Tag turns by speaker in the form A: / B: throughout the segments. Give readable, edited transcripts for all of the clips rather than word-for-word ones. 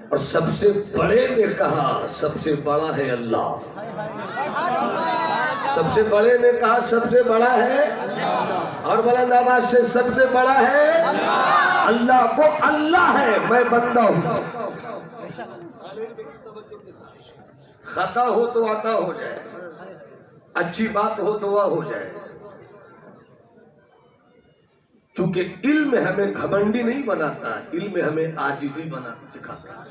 A: اور سب سے بڑے نے کہا سب سے بڑا ہے اللہ. سب سے بڑے نے کہا سب سے بڑا ہے, اور بلند آواز سے سب سے بڑا ہے اللہ. کو اللہ ہے, میں بندہ ہوں. خطا ہو تو عطا ہو جائے, اچھی بات ہو دعا ہو جائے. چونکہ علم ہمیں گھمنڈی نہیں بناتا, علم ہمیں عاجزی سکھاتا ہے.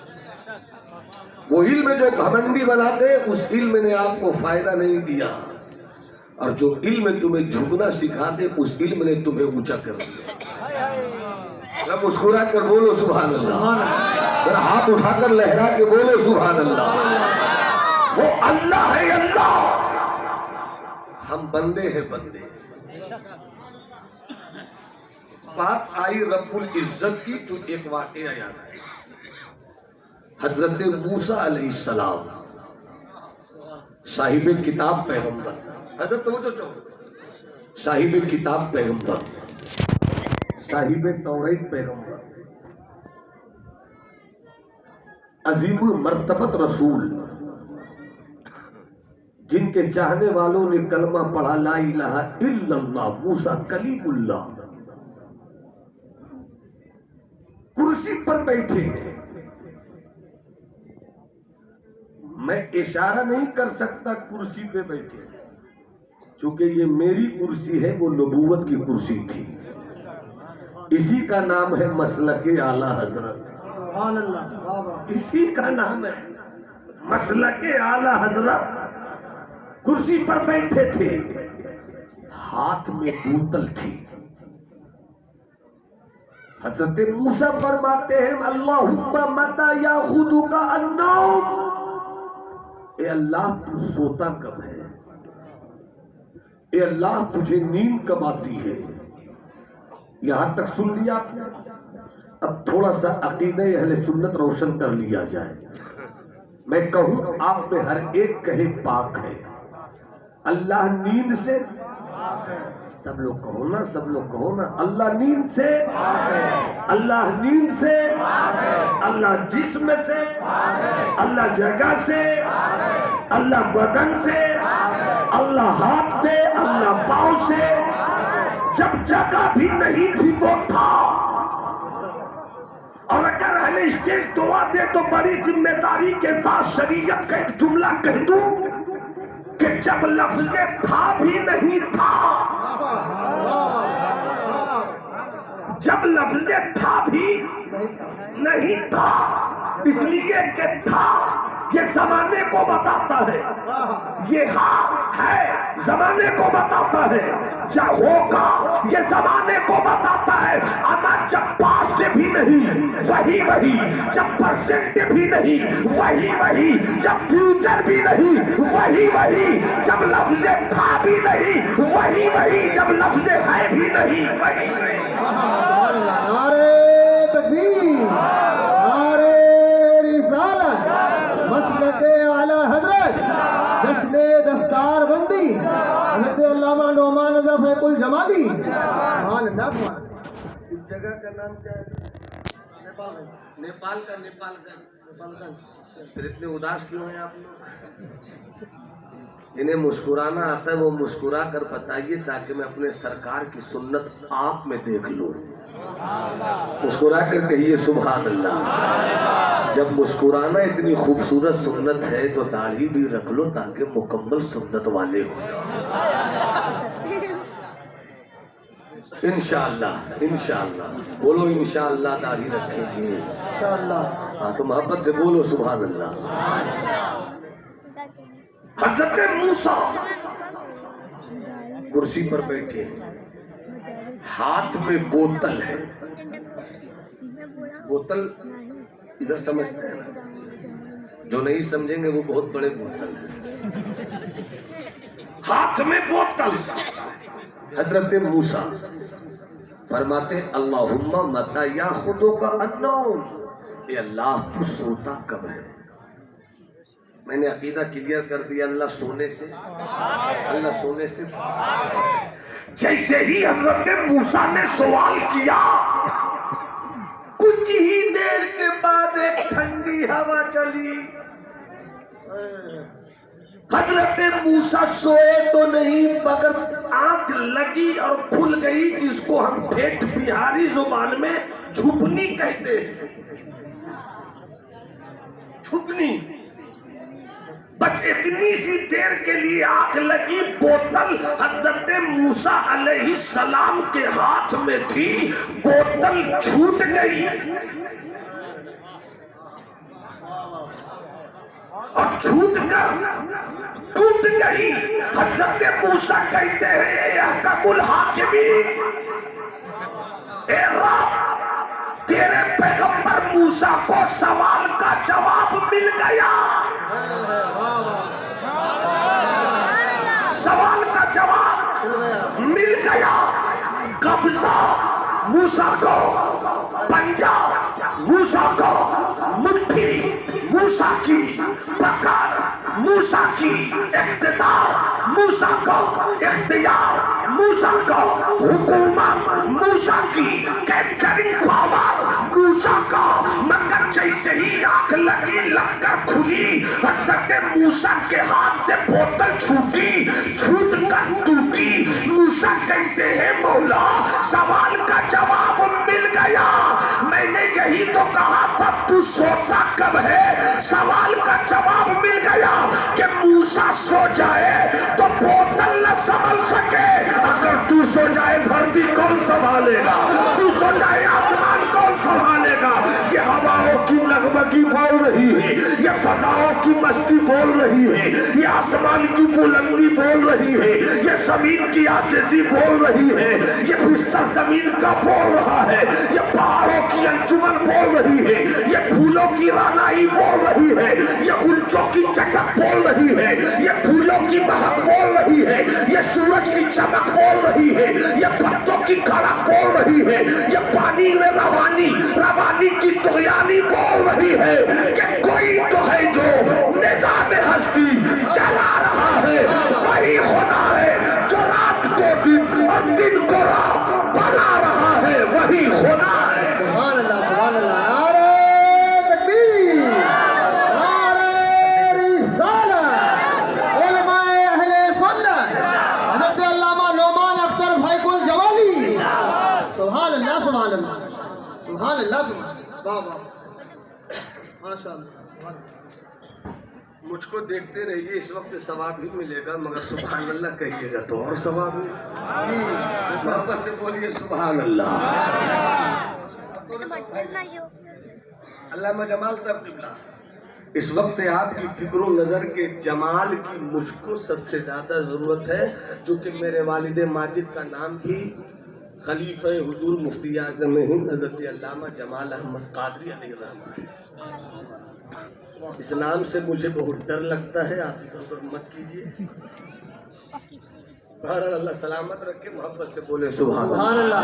A: وہ علم جو گھمنڈی بناتے اس علم نے آپ کو فائدہ نہیں دیا, اور جو علم تمہیں جھکنا سکھاتے اس علم نے تمہیں اونچا کر دیا. ذرا مسکرا کر بولو سبحان اللہ, ذرا ہاتھ اٹھا کر لہرا کے بولو سبحان اللہ. وہ اللہ ہے اللہ, ہم بندے ہیں بندے. بات آئی رب العزت کی تو ایک واقعہ یاد آیا. حضرت موسیٰ علیہ السلام صاحب کتاب پیغمبر, حضرت توجہ چاہو, صاحب کتاب پیغمبر, صاحب توریت پیغمبر, عظیم المرتبت رسول, جن کے چاہنے والوں نے کلمہ پڑھا لا الہ الا اللہ, موسیٰ کلیم اللہ, کرسی پر بیٹھے ہیں. میں اشارہ نہیں کر سکتا کرسی پہ بیٹھے, چونکہ یہ میری کرسی ہے, وہ نبوت کی کرسی تھی. اسی کا نام ہے مسلک اعلی حضرت. اسی کا نام ہے مسلک اعلی حضرت. کرسی پر بیٹھے تھے, ہاتھ میں بوتل تھی. حضرت موسیٰ فرماتے ہیں اللہم متی یاخذک النوم, اے اللہ تو سوتا کب ہے, اے اللہ تجھے نیند کب آتی ہے. یہاں تک سن لیا آپ نے, اب تھوڑا سا عقیدہ اہل سنت روشن کر لیا جائے. میں کہوں آپ میں ہر ایک کہے پاک ہے, اللہ نیند سے, سب لوگ کہو نا, سب لوگ کہو نا, اللہ نیند سے, اللہ نیند سے, اللہ جسم سے, اللہ جگہ سے, اللہ بدن سے, اللہ ہاتھ سے, اللہ پاؤں سے. جب جگہ بھی نہیں تھی وہ تھا. اور اگر اہل اسٹیج دعا دے تو بڑی ذمہ داری کے ساتھ شریعت کا ایک جملہ کہہ دوں کہ جب لفظ تھا بھی نہیں تھا, جب لفظ تھا بھی نہیں تھا, اس لیے کہ تھا یہ زمانے کو بتاتا ہے, یہ ہاں ہے زمانے کو بتاتا ہے, جب ہوگا یہ زمانے کو بتاتا ہے. اما جب پاسٹ بھی نہیں وہی وہی, جب پرزینٹ بھی نہیں وہی وہی, جب فیوچر بھی نہیں وہی وہی, جب لفظ تھا بھی نہیں وہی وہی, جب لفظ ہے بھی نہیں وہی وہی.
B: نعرے تکبیر, نعرے رسالت, مسلک اعلی حضرت, جشن دستار بندی, حضرت علامہ نعمان رضا فیق الجمالی.
A: اس جگہ کا نام کیا ہے؟ نیپال کا. پھر اتنے اداس کیوں ہیں آپ لوگ؟ جنہیں مسکرانا آتا ہے وہ مسکرا کر بتائیے تاکہ میں اپنے سرکار کی سنت آپ میں دیکھ لوں. مسکرا کر کہیے سبحان اللہ. جب مسکرانا اتنی خوبصورت سنت ہے تو داڑھی بھی رکھ لو تاکہ مکمل سنت والے ہو. انشاءاللہ انشاءاللہ بولو, انشاءاللہ داڑھی رکھیں گے
B: انشاءاللہ.
A: ہاں تو محبت سے بولو سبحان اللہ. حضرت موسیٰ کرسی پر بیٹھے ہیں, ہاتھ میں بوتل ہے. بوتل ادھر سمجھتے ہیں نا, جو نہیں سمجھیں گے وہ بہت بڑے بوتل ہے. ہاتھ میں بوتل. حضرت موسیٰ فرماتے اللہم متی یاخذک النوم, اے اللہ تو سوتا کب ہے. میں نے عقیدہ کلیئر کر دیا, اللہ سونے سے, اللہ سونے سے. جیسے ہی حضرت موسیٰ نے سوال کیا, کچھ ہی دیر ٹھنڈی ہوا چلی. حضرت موسیٰ سوئے تو نہیں مگر آنکھ لگی اور کھل گئی، جس کو ہم ٹھیٹھ بہاری زبان میں جھپنی کہتے ہیں. جھپنی. بس اتنی سی دیر کے لیے آنکھ لگی. بوتل حضرت موسیٰ علیہ السلام کے ہاتھ میں تھی، بوتل چھوٹ گئی اور چھوٹ کر ٹوٹ گئی. حضرت موسیٰ کہتے ہیں اے احکم الحاکمین، اے رب تیرے پیغمبر موسیٰ کو سوال کا جواب مل گیا. سوال کا جواب مل گیا. قبضہ موسیٰ کو، پنجہ موسیٰ کو، مٹھی موسیٰ کی، پکڑ موسیٰ کی، اقتدار موسیٰ کو، اختیار موسیٰ کو، حکومت موسیٰ کی، کیپچرنگ پاور موسیٰ کا. مگر جیسے ہی آنکھ لگی لگ کر کھلی، حضرت موسیٰ کے ہاتھ سے بوتل چھوٹی، چھوٹ کر ٹوٹی. موسیٰ کہتے ہیں مولا سوال کا جواب مل گیا. میں نے یہی تو کہا تھا تو سوتا کب ہے. سوال کا جواب مل گیا کہ موسیٰ سو جائے تو بوتل نہ سنبھل سکے. اگر تو سو جائے دھرتی کون سنبھالے گا؟ تو سو جائے آسمان کون سنبھالے گا؟ یہ ہواؤں کی نغمگی بول رہی ہے، یہ فضاؤں کی مستی بول رہی ہے، یہ آسمان کی بلندی بول رہی ہے، یہ زمین کی عاجزی بول رہی ہے، یہ بستر زمین کا بول رہا ہے، یہ پہاڑوں کی انجمن بول رہی ہے، یہ پھولوں کی رانائی بول رہی ہے، یہ غنچوں کی چٹک بول رہی ہے، یہ پھولوں کی مہک بول رہی ہے، یہ سورج کی چمک بول رہی ہے، یہ پتوں کی کھڑک بول رہی ہے، یہ پانی میں روانی کی طغیانی بول رہی ہے کہ کوئی تو ہے جو نظام ہستی چلا رہا ہے. وہی خدا ہے جو رات کو دن اور دن کو رات بنا رہا ہے. وہی خدا ہے.
B: سبحان اللہ سبحان اللہ. نعرہ تکبیر، نعرہ رسالت. علماء اہل سنت حضرت علامہ نعمان اختر بھائی گل جوالی. سبحان اللہ سبحان اللہ سبحان اللہ سبحان اللہ. واہ واہ ماشاء اللہ.
A: مجھ کو دیکھتے رہیے، اس وقت ثواب بھی ملے گا، مگر سبحان اللہ کہیے گا تو اور ثواب ملے گا. محبت سے بولیے سبحان اللہ. علامہ جمال صاحب قبلہ، اس وقت آپ کی فکر و نظر کے جمال کی مجھ کو سب سے زیادہ ضرورت ہے، جو کہ میرے والد ماجد کا نام بھی خلیفہ حضور مفتی اعظم ہند حضرت علامہ جمال احمد قادری علیہ الرحمہ ہے. اس نام سے مجھے بہت ڈر لگتا ہے، آپ ادھر ادھر مت کیجیے. بہرحال اللہ سلامت رکھے. محبت سے بولے سبحان اللہ.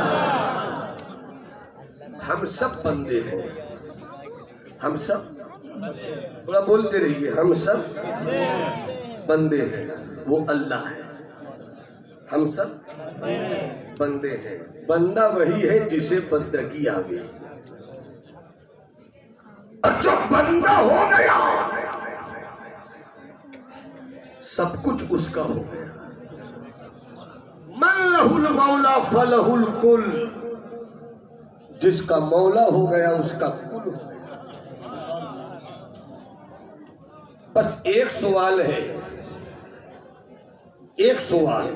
A: ہم سب بندے ہیں، ہم سب تھوڑا بولتے رہیے، ہم سب بندے ہیں، وہ اللہ ہے. ہم سب بندے ہیں. بندہ وہی ہے جسے بندگی آ گئی، اور جو بندہ ہو گیا سب کچھ اس کا ہو گیا. من لہ المولا فلہ الکل. جس کا مولا ہو گیا اس کا کل ہو گیا. بس ایک سوال ہے، ایک سوال.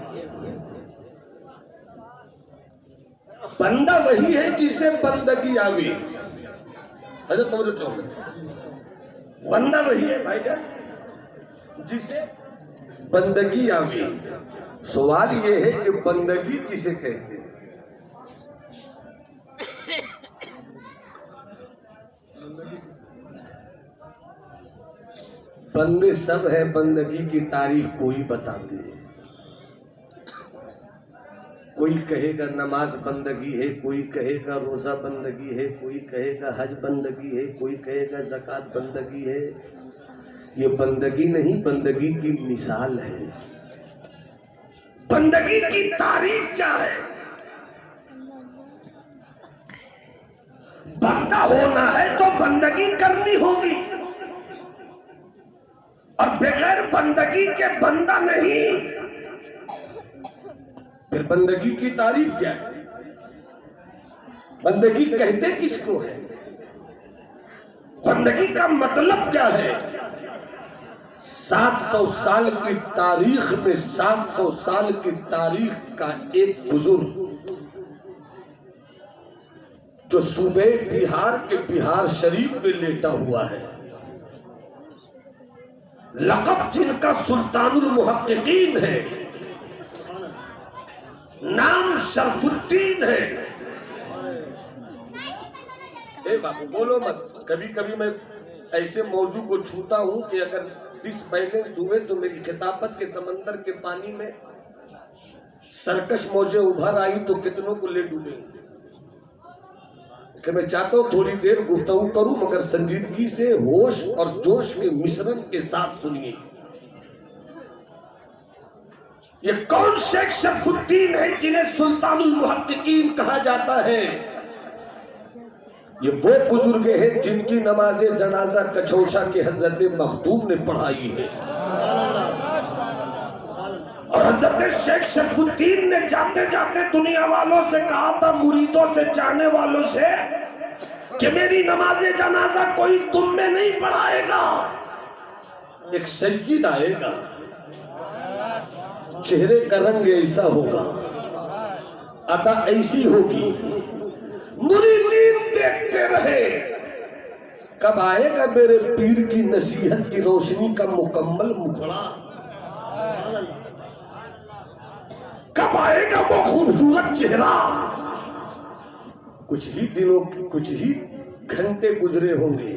A: بندہ وہی ہے جسے بندگی آ گئی. حضرت توجہ چاہوں، بندہ وہی ہے بھائی جان جسے بندگی آ گئی. سوال یہ ہے کہ بندگی کسے کہتے ہیں؟ بندے سب ہے، بندگی کی تعریف کوئی بتاتے ہیں. کوئی کہے گا نماز بندگی ہے، کوئی کہے گا روزہ بندگی ہے، کوئی کہے گا حج بندگی ہے، کوئی کہے گا زکوٰۃ بندگی ہے. یہ بندگی نہیں، بندگی کی مثال ہے. بندگی کی تعریف کیا ہے؟ بندہ ہونا ہے تو بندگی کرنی ہوگی. اور بغیر بندگی کے بندہ نہیں. پھر بندگی کی تعریف کیا ہے؟ بندگی کہتے کس کو ہے؟ بندگی کا مطلب کیا ہے؟ 700 سال کی تاریخ میں 700 سال کی تاریخ کا ایک بزرگ جو صوبے بہار کے بہار شریف میں لیٹا ہوا ہے، لقب جن کا سلطان المحققین ہے، نام شرف الدین ہے. اے بابو بولو مت. کبھی کبھی میں ایسے موضوع کو چھوتا ہوں کہ اگر ڈس بیلنس ہوئے تو میری خطابت کے سمندر کے پانی میں سرکش موجیں ابھر آئی تو کتنوں کو لے ڈوبیں گے. اس لیے میں چاہتا ہوں تھوڑی دیر گفتگو کروں مگر سنجیدگی سے، ہوش اور جوش کے مشرن کے ساتھ سنیے. یہ کون شیخ شرف الدین ہے جنہیں سلطان المحققین کہا جاتا ہے؟ یہ وہ بزرگ ہیں جن کی نماز جنازہ کچھوشا کے حضرت مخدوم نے پڑھائی ہے. اور حضرت شیخ شرف الدین نے جاتے جاتے دنیا والوں سے کہا تھا، مریدوں سے، چاہنے والوں سے، کہ میری نماز جنازہ کوئی تم میں نہیں پڑھائے گا. ایک سید آئے گا، چہرے کا رنگ ایسا ہوگا، عطا ایسی ہوگی، مریدین دیکھتے رہے. کب آئے گا میرے پیر کی نصیحت کی روشنی کا مکمل مکھڑا؟ کب آئے گا وہ خوبصورت چہرہ؟ کچھ ہی دنوں، کچھ ہی گھنٹے گزرے ہوں گے،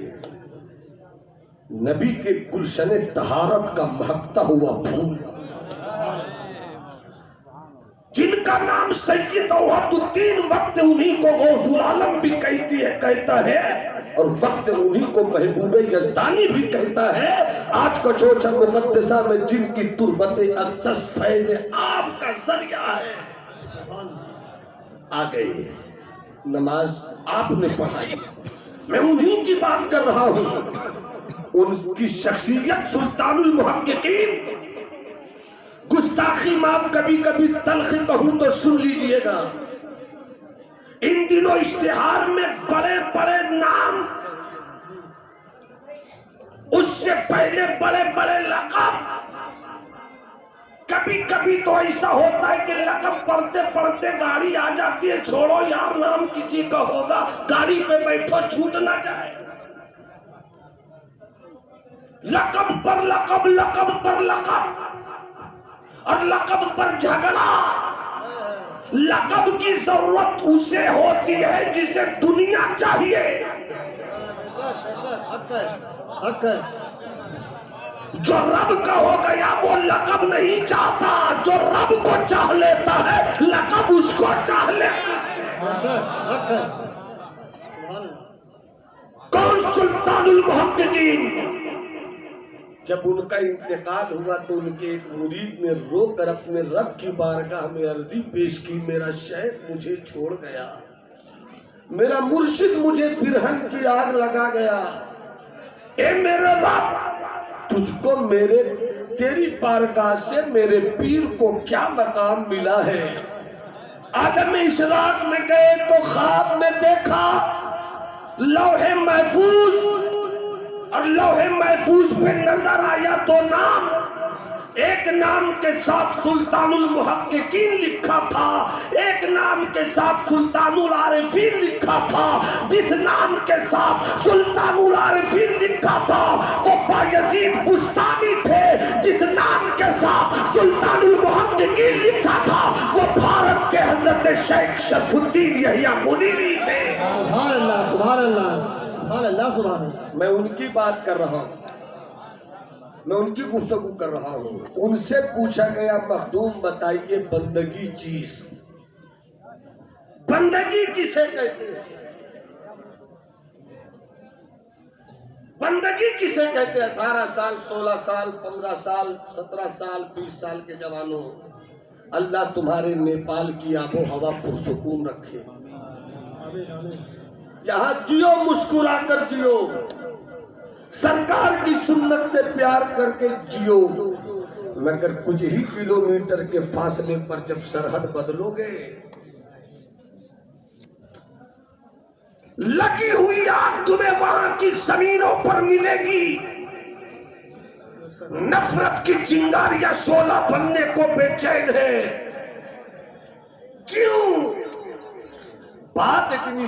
A: نبی کے گلشن طہارت کا مہکتا ہوا پھول جن کا نام سید وحد الدین، وقت انہی کو غوث العالم بھی کہتا ہے اور وقت انہی کو محبوب یزدانی بھی کہتا ہے. آج کچوچا مقدسہ میں جن کی تربت اقدس فیض آپ کا ذریعہ ہے، آ گئے. نماز آپ نے پڑھائی، میں انہی کی بات کر رہا ہوں. ان کی شخصیت سلطان المحققین. گستاخی معاف، کبھی کبھی تلخ کہوں تو سن لیجئے گا. ان دنوں اشتہار میں بڑے بڑے نام، اس سے پہلے بڑے بڑے لقب. کبھی کبھی تو ایسا ہوتا ہے کہ لقب پڑھتے پڑھتے گاڑی آ جاتی ہے، چھوڑو یار نام کسی کا ہوگا، گاڑی پہ بیٹھو چھوٹ نہ جائے. لقب پر لقب، لقب پر لقب، اور لقب پر جھگڑا. لقب کی ضرورت اسے ہوتی ہے جسے دنیا چاہیے. جو رب کا ہو گیا وہ لقب نہیں چاہتا، جو رب کو چاہ لیتا ہے لقب اس کو چاہ لیتا. کون سلطان المحققین؟ جب ان کا انتقال ہوا تو ان کے ایک مرید نے رو کر اپنے رب کی بارگاہ میں عرضی پیش کی، میرا شیخ مجھے چھوڑ گیا، میرا مرشد مجھے برہن کی آگ لگا گیا. اے میرے رب، تجھ کو تیری بارگاہ سے میرے پیر کو کیا مقام ملا ہے؟ عالم اشراق میں گئے تو خواب میں دیکھا لوح محفوظ، اور لوح محفوظ پہ نظر آیا دو نام. ایک نام کے ساتھ سلطان المحققین لکھا تھا، ایک نام کے ساتھ سلطان العارفین لکھا تھا. جس نام کے ساتھ سلطان العارفین لکھا تھا وہ بایزید بستانی تھے، جس نام کے ساتھ سلطان المحققین لکھا تھا وہ بھارت کے حضرت شیخ شرف الدین یحییٰ منیری تھے.
B: سبحان اللہ، سبحان اللہ، سبحان اللہ، سبحان اللہ.
A: میں ان کی بات کر رہا ہوں، میں ان کی گفتگو کر رہا ہوں. ان سے پوچھا گیا، مخدوم بتائیے بندگی چیز، بندگی کسے کہتے ہیں؟ بندگی کسے کہتے ہیں؟ 18 سال، 16 سال، 15 سال، 17 سال، 20 سال کے جوانوں، اللہ تمہارے نیپال کی آب و ہوا پرسکون رکھے. یہاں جیو، مسکرا کر جیو. سرکار کی سنت سے پیار کر کے جیو، مگر کچھ ہی کلومیٹر کے فاصلے پر جب سرحد بدلو گے، لگی ہوئی آگ تمہیں وہاں کی زمینوں پر ملے گی، نفرت کی چنگاریاں شعلہ بننے کو بے چین ہے۔ کیوں؟ بات اتنی